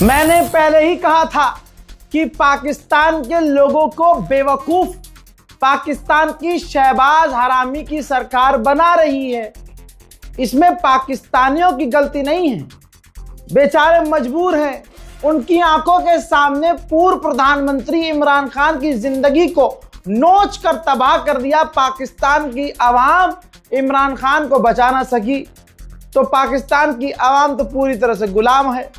मैंने पहले ही कहा था कि पाकिस्तान के लोगों को बेवकूफ पाकिस्तान की शहबाज हरामी की सरकार बना रही है। इसमें पाकिस्तानियों की गलती नहीं है, बेचारे मजबूर हैं। उनकी आंखों के सामने पूर्व प्रधानमंत्री इमरान खान की जिंदगी को नोच कर तबाह कर दिया। पाकिस्तान की आवाम इमरान खान को बचा ना सकी, तो पाकिस्तान की आवाम तो पूरी तरह से गुलाम है।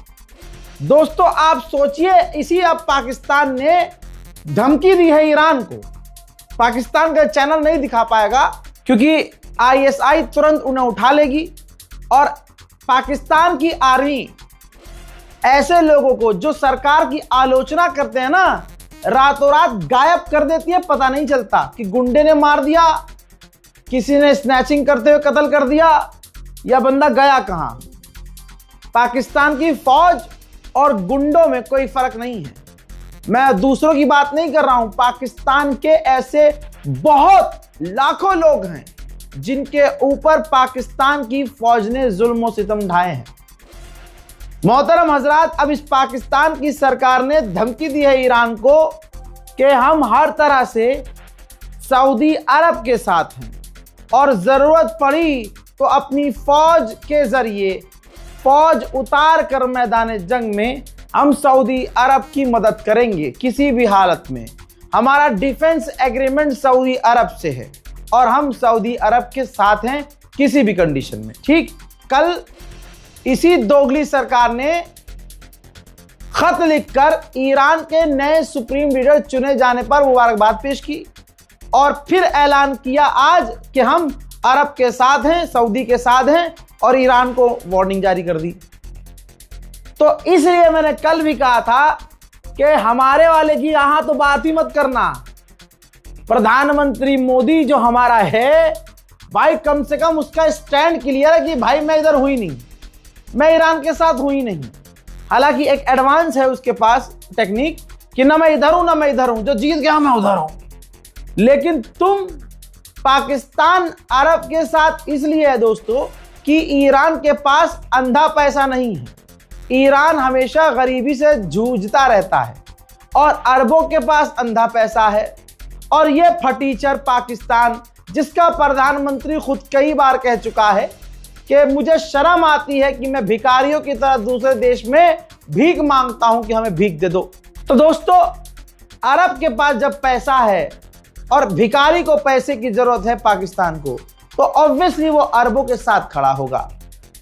दोस्तों आप सोचिए, इसी अब पाकिस्तान ने धमकी दी है ईरान को। पाकिस्तान का चैनल नहीं दिखा पाएगा क्योंकि आईएसआई तुरंत उन्हें उठा लेगी और पाकिस्तान की आर्मी ऐसे लोगों को जो सरकार की आलोचना करते हैं ना, रातों रात गायब कर देती है। पता नहीं चलता कि गुंडे ने मार दिया, किसी ने स्नैचिंग करते हुए कत्ल कर दिया, या बंदा गया कहां। पाकिस्तान की फौज और गुंडों में कोई फर्क नहीं है। मैं दूसरों की बात नहीं कर रहा हूं, पाकिस्तान के ऐसे बहुत लाखों लोग हैं जिनके ऊपर पाकिस्तान की फौज ने जुल्म और सितम ढाए हैं। मोहतरम हजरात, अब इस पाकिस्तान की सरकार ने धमकी दी है ईरान को कि हम हर तरह से सऊदी अरब के साथ हैं और जरूरत पड़ी तो अपनी फौज के जरिए फौज उतार कर मैदान जंग में हम सऊदी अरब की मदद करेंगे किसी भी हालत में। हमारा डिफेंस एग्रीमेंट सऊदी अरब से है और हम सऊदी अरब के साथ हैं किसी भी कंडीशन में। ठीक, कल इसी दोगली सरकार ने खत लिखकर ईरान के नए सुप्रीम लीडर चुने जाने पर मुबारकबाद पेश की और फिर ऐलान किया आज कि हम अरब के साथ हैं, सऊदी के साथ हैं, और ईरान को वार्निंग जारी कर दी। तो इसलिए मैंने कल भी कहा था कि हमारे वाले की यहां तो बात ही मत करना। प्रधानमंत्री मोदी जो हमारा है भाई, कम से कम उसका स्टैंड क्लियर है कि भाई मैं इधर हुई नहीं, मैं ईरान के साथ हुई नहीं। हालांकि एक एडवांस है उसके पास टेक्निक कि ना मैं इधर हूं ना मैं इधर हूं, जो जीत गया मैं उधर हूं। लेकिन तुम पाकिस्तान अरब के साथ इसलिए है दोस्तों कि ईरान के पास अंधा पैसा नहीं है। ईरान हमेशा गरीबी से जूझता रहता है और अरबों के पास अंधा पैसा है। और यह फटीचर पाकिस्तान, जिसका प्रधानमंत्री खुद कई बार कह चुका है कि मुझे शर्म आती है कि मैं भिखारियों की तरह दूसरे देश में भीख मांगता हूं कि हमें भीख दे दो। तो दोस्तों अरब के पास जब पैसा है और भिखारी को पैसे की जरूरत है पाकिस्तान को, तो ऑब्वियसली वो अरबों के साथ खड़ा होगा।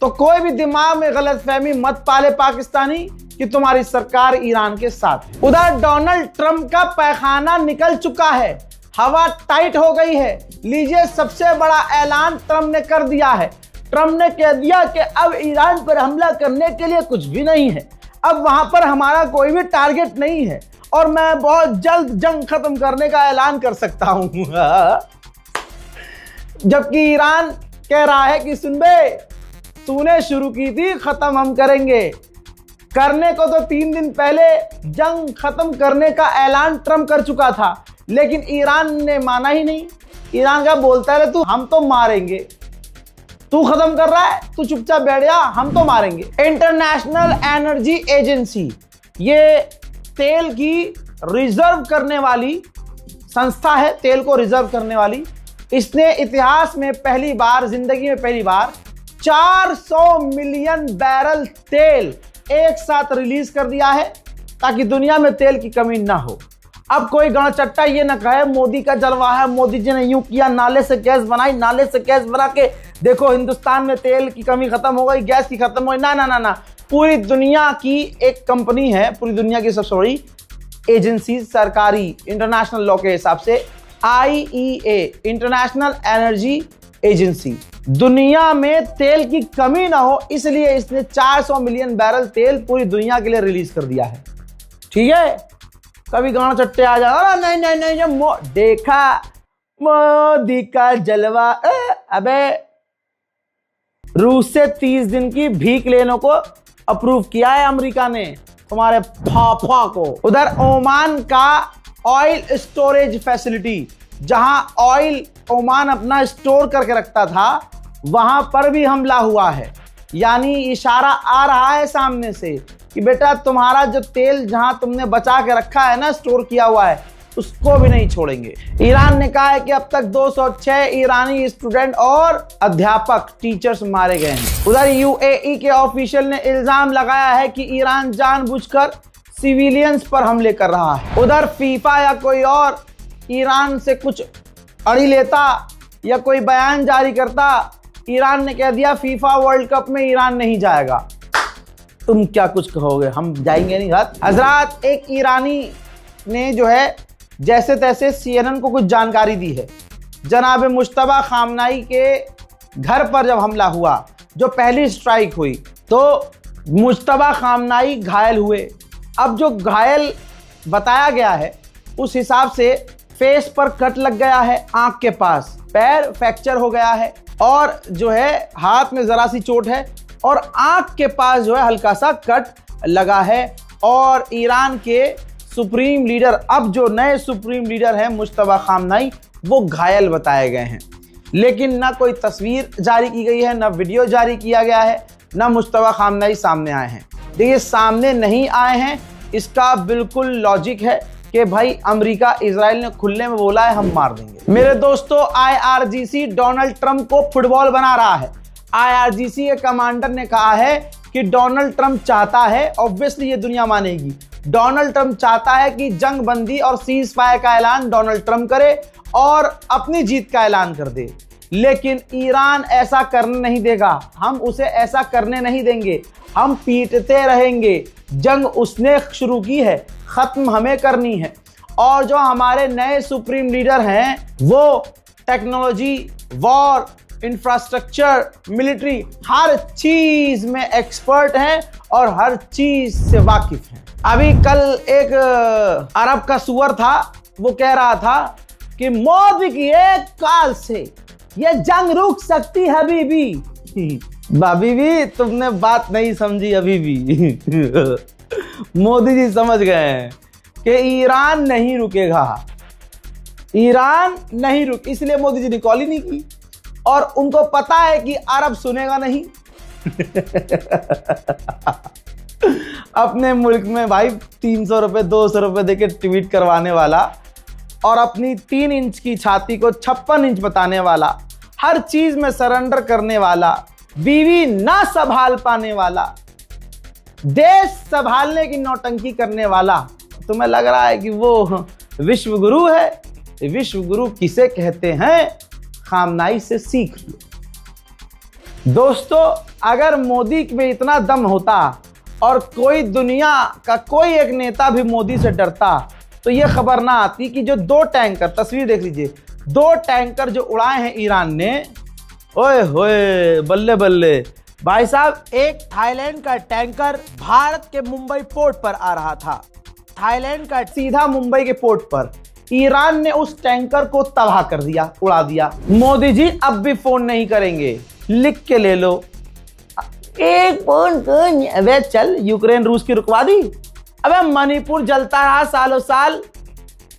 तो कोई भी दिमाग में गलतफहमी मत पाले पाकिस्तानी कि तुम्हारी सरकार ईरान के साथ है। उधर डोनाल्ड ट्रंप का पैखाना निकल चुका है, हवा टाइट हो गई है। लीजिए, सबसे बड़ा ऐलान ट्रंप ने कर दिया है। ट्रंप ने कह दिया कि अब ईरान पर हमला करने के लिए कुछ भी नहीं है, अब वहां पर हमारा कोई भी टारगेट नहीं है और मैं बहुत जल्द जंग खत्म करने का ऐलान कर सकता हूं। जबकि ईरान कह रहा है कि सुन बे, तूने शुरू की थी, खत्म हम करेंगे। करने को तो 3 दिन पहले जंग खत्म करने का ऐलान ट्रंप कर चुका था, लेकिन ईरान ने माना ही नहीं। ईरान का बोलता है तू हम तो मारेंगे, तू खत्म कर रहा है, तू चुपचाप बैठ जा, हम तो मारेंगे। इंटरनेशनल एनर्जी एजेंसी, ये तेल की रिजर्व करने वाली संस्था है, तेल को रिजर्व करने वाली। इसने इतिहास में पहली बार, जिंदगी में पहली बार 400 मिलियन बैरल तेल एक साथ रिलीज कर दिया है ताकि दुनिया में तेल की कमी ना हो। अब कोई गणचट्टा ये ना कहे मोदी का जलवा है, मोदी जी ने यूं किया, नाले से गैस बनाई, नाले से गैस बना के देखो हिंदुस्तान में तेल की कमी खत्म हो गई, गैस की खत्म हो गई। ना ना ना ना, पूरी दुनिया की एक कंपनी है, पूरी दुनिया की सबसे बड़ी एजेंसी सरकारी इंटरनेशनल लॉ के हिसाब से IEA, इंटरनेशनल एनर्जी एजेंसी। दुनिया में तेल की कमी ना हो इसलिए इसने 400 मिलियन बैरल तेल पूरी दुनिया के लिए रिलीज कर दिया है। ठीक है, कभी गाना चट्टे आ जाना, नहीं नहीं नहीं, देखा मोदी का जलवा। अबे रूस से 30 दिन की भीख लेने को अप्रूव किया है अमेरिका ने, तुम्हारे फाफा को। उधर ओमान का ऑयल स्टोरेज फैसिलिटी, जहां ऑयल ओमान अपना स्टोर करके रखता था, वहां पर भी हमला हुआ है। यानी इशारा आ रहा है सामने से कि बेटा तुम्हारा जो तेल जहां तुमने बचा के रखा है ना, स्टोर किया हुआ है, उसको भी नहीं छोड़ेंगे। ईरान ने कहा है कि अब तक 206 ईरानी स्टूडेंट और अध्यापक टीचर्स मारे गए हैं। उधर यूएई के ऑफिशियल ने इल्जाम लगाया है कि ईरान जानबूझकर सिविलियंस पर हमले कर रहा है। उधर फीफा या कोई और ईरान से कुछ अड़ी लेता या कोई बयान जारी करता, ईरान ने कह दिया फीफा वर्ल्ड कप में ईरान नहीं जाएगा। तुम क्या कुछ कहोगे, हम जाएंगे नहीं। हजरात, एक ईरानी ने जो है जैसे तैसे CNN को कुछ जानकारी दी है। जनाब मुश्तबा खामनाई के घर पर जब हमला हुआ, जो पहली स्ट्राइक हुई, तो मुश्तबा खामनाई घायल हुए। अब जो घायल बताया गया है उस हिसाब से फेस पर कट लग गया है, आंख के पास, पैर फ्रैक्चर हो गया है और जो है हाथ में जरा सी चोट है और आंख के पास जो है हल्का सा कट लगा है। और ईरान के सुप्रीम लीडर, अब जो नए सुप्रीम लीडर हैं मुश्तबा खामनाई, वो घायल बताए गए हैं। लेकिन ना कोई तस्वीर जारी की गई है, ना वीडियो जारी किया गया है, ना मुश्तबा खामनाई सामने आए हैं। देखिए, सामने नहीं आए हैं, इसका बिल्कुल लॉजिक है कि भाई अमेरिका इजराइल ने खुले में बोला है हम मार देंगे। मेरे दोस्तों, IRGC डोनाल्ड ट्रंप को फुटबॉल बना रहा है। IRGC के कमांडर ने कहा है कि डोनाल्ड ट्रंप चाहता है, ऑब्वियसली ये दुनिया मानेगी, डोनाल्ड ट्रंप चाहता है कि जंग बंदी और सीज फायर का ऐलान डोनाल्ड ट्रंप करे और अपनी जीत का ऐलान कर दे। लेकिन ईरान ऐसा करने नहीं देगा, हम उसे ऐसा करने नहीं देंगे, हम पीटते रहेंगे। जंग उसने शुरू की है, खत्म हमें करनी है। और जो हमारे नए सुप्रीम लीडर हैं वो टेक्नोलॉजी, वॉर, इंफ्रास्ट्रक्चर, मिलिट्री, हर चीज में एक्सपर्ट हैं और हर चीज से वाकिफ हैं। अभी कल एक अरब का सुअर था, वो कह रहा था कि मोदी की एक कॉल से ये जंग रुक सकती है हबीबी। भाभी, तुमने बात नहीं समझी अभी भी। मोदी जी समझ गए हैं कि ईरान नहीं रुकेगा, ईरान नहीं रुक, इसलिए मोदी जी ने कॉल ही नहीं की। और उनको पता है कि अरब सुनेगा नहीं। अपने मुल्क में भाई 300 रुपए 200 रुपए देके ट्वीट करवाने वाला और अपनी 3 इंच की छाती को 56 इंच बताने वाला, हर चीज में सरेंडर करने वाला, बीवी ना संभाल पाने वाला, देश संभालने की नौटंकी करने वाला, तुम्हें लग रहा है कि वो विश्व गुरु है? विश्व गुरु किसे कहते हैं, खामनाई से सीख लो। दोस्तों, अगर मोदी में इतना दम होता और कोई दुनिया का कोई एक नेता भी मोदी से डरता तो ये खबर ना आती कि जो 2 टैंकर, तस्वीर देख लीजिए, 2 टैंकर जो उड़ाए हैं ईरान ने, ओए होए बल्ले बल्ले। भाई साहब, एक थाईलैंड का टैंकर भारत के मुंबई पोर्ट पर आ रहा था, थाईलैंड का सीधा मुंबई के पोर्ट पर। ईरान ने उस टैंकर को तबाह कर दिया, उड़ा दिया। मोदी जी अब भी फोन नहीं करेंगे, लिख के ले लो। एक फोन कौन? अबे चल, यूक्रेन रूस की रुकवा दी, अबे मणिपुर जलता रहा सालों साल,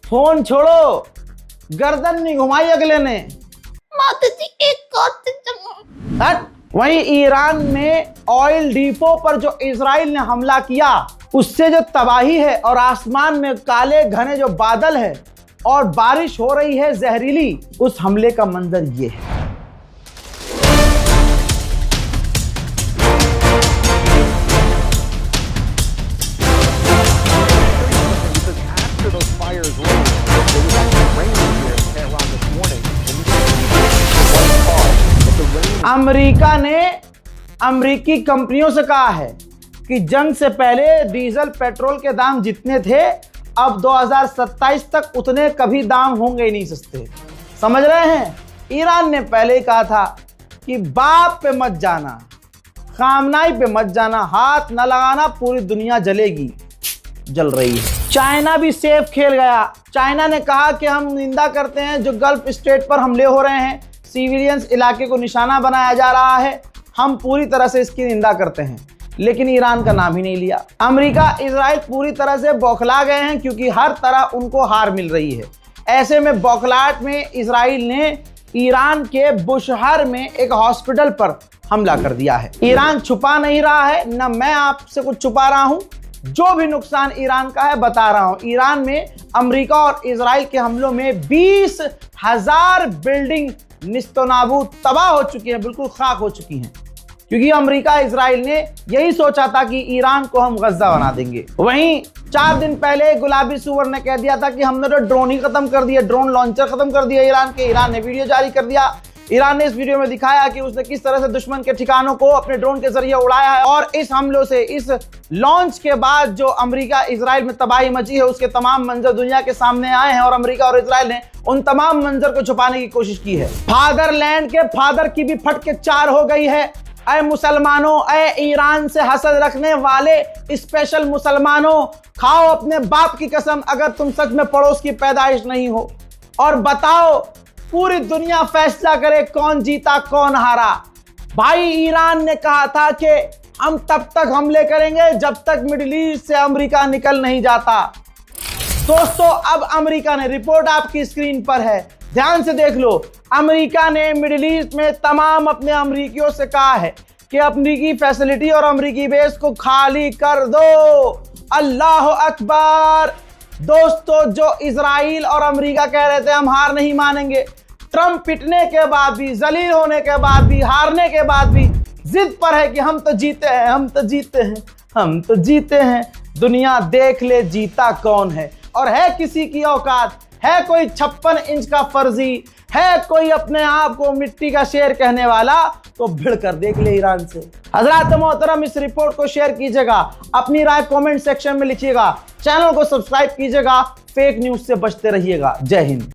फोन छोड़ो, गर्दन नहीं घुमाई अगले ने। माता जी एक वहीं ईरान में ऑयल डिपो पर जो इजराइल ने हमला किया, उससे जो तबाही है और आसमान में काले घने जो बादल है और बारिश हो रही है जहरीली, उस हमले का मंजर ये है। अमेरिका ने अमेरिकी कंपनियों से कहा है कि जंग से पहले डीजल पेट्रोल के दाम जितने थे, अब 2027 तक उतने कभी दाम होंगे ही नहीं सस्ते। समझ रहे हैं? ईरान ने पहले ही कहा था कि बाप पे मत जाना, खामनाई पे मत जाना, हाथ न लगाना, पूरी दुनिया जलेगी, जल रही है। चाइना भी सेफ खेल गया। चाइना ने कहा कि हम निंदा करते हैं जो गल्फ स्टेट पर हमले हो रहे हैं, सिविलियंस इलाके को निशाना बनाया जा रहा है, हम पूरी तरह से इसकी निंदा करते हैं। लेकिन ईरान का नाम ही नहीं लिया। अमेरिका, इजराइल पूरी तरह से बौखला गए हैं क्योंकि हर तरह उनको हार मिल रही है। ऐसे में बौखलाहट में इजराइल ने ईरान के बुशहर में एक हॉस्पिटल पर हमला कर दिया है। ईरान छुपा नहीं रहा है, न मैं आपसे कुछ छुपा रहा हूं। जो भी नुकसान ईरान का है बता रहा हूं। ईरान में अमेरिका और इजराइल के हमलों में 20,000 बिल्डिंग निस्तनाबूद तबाह हो चुकी हैं, बिल्कुल खाक हो चुकी हैं, क्योंकि अमेरिका इजराइल ने यही सोचा था कि ईरान को हम गज्जा बना देंगे। वहीं 4 दिन पहले गुलाबी सुअर ने कह दिया था कि हमने तो ड्रोन ही खत्म कर दिया, ड्रोन लॉन्चर खत्म कर दिया ईरान के। ईरान ने वीडियो जारी कर दिया। ईरान ने इस वीडियो में दिखाया कि उसने किस तरह से दुश्मन के ठिकानों को अपने ड्रोन के जरिए उड़ाया है, और इस हमलों से, इस लॉन्च के बाद जो अमेरिका इजराइल में तबाही मची है, उसके तमाम मंजर दुनिया के सामने आए हैं और अमेरिका और इजराइल ने उन तमाम मंजर को छुपाने की कोशिश की है। फादरलैंड के फादर की भी फट के 4 हो गई है। ऐ मुसलमानों, ऐ ईरान से हसद रखने वाले स्पेशल मुसलमानों, खाओ अपने बाप की कसम अगर तुम सच में पड़ोस की पैदाइश नहीं हो, और बताओ, पूरी दुनिया फैसला करे कौन जीता कौन हारा। भाई ईरान ने कहा था कि हम तब तक हमले करेंगे जब तक मिडिल ईस्ट से अमेरिका निकल नहीं जाता। दोस्तों, अब अमेरिका ने, रिपोर्ट आपकी स्क्रीन पर है, ध्यान से देख लो, अमेरिका ने मिडिल ईस्ट में तमाम अपने अमेरिकियों से कहा है कि अमेरिकी फैसिलिटी और अमेरिकी बेस को खाली कर दो। अल्लाह अकबर। दोस्तों, जो इजराइल और अमेरिका कह रहे थे हम हार नहीं मानेंगे, ट्रंप पिटने के बाद भी, जलील होने के बाद भी, हारने के बाद भी जिद पर है कि हम तो जीते हैं, हम तो जीते हैं, हम तो जीते हैं। दुनिया देख ले जीता कौन है, और है किसी की औकात, है कोई 56 इंच का फर्जी, है कोई अपने आप को मिट्टी का शेर कहने वाला, तो भिड़ कर देख ले ईरान से। हजरात मोहतरम, इस रिपोर्ट को शेयर कीजिएगा, अपनी राय कमेंट सेक्शन में लिखिएगा, चैनल को सब्सक्राइब कीजिएगा, फेक न्यूज से बचते रहिएगा। जय हिंद।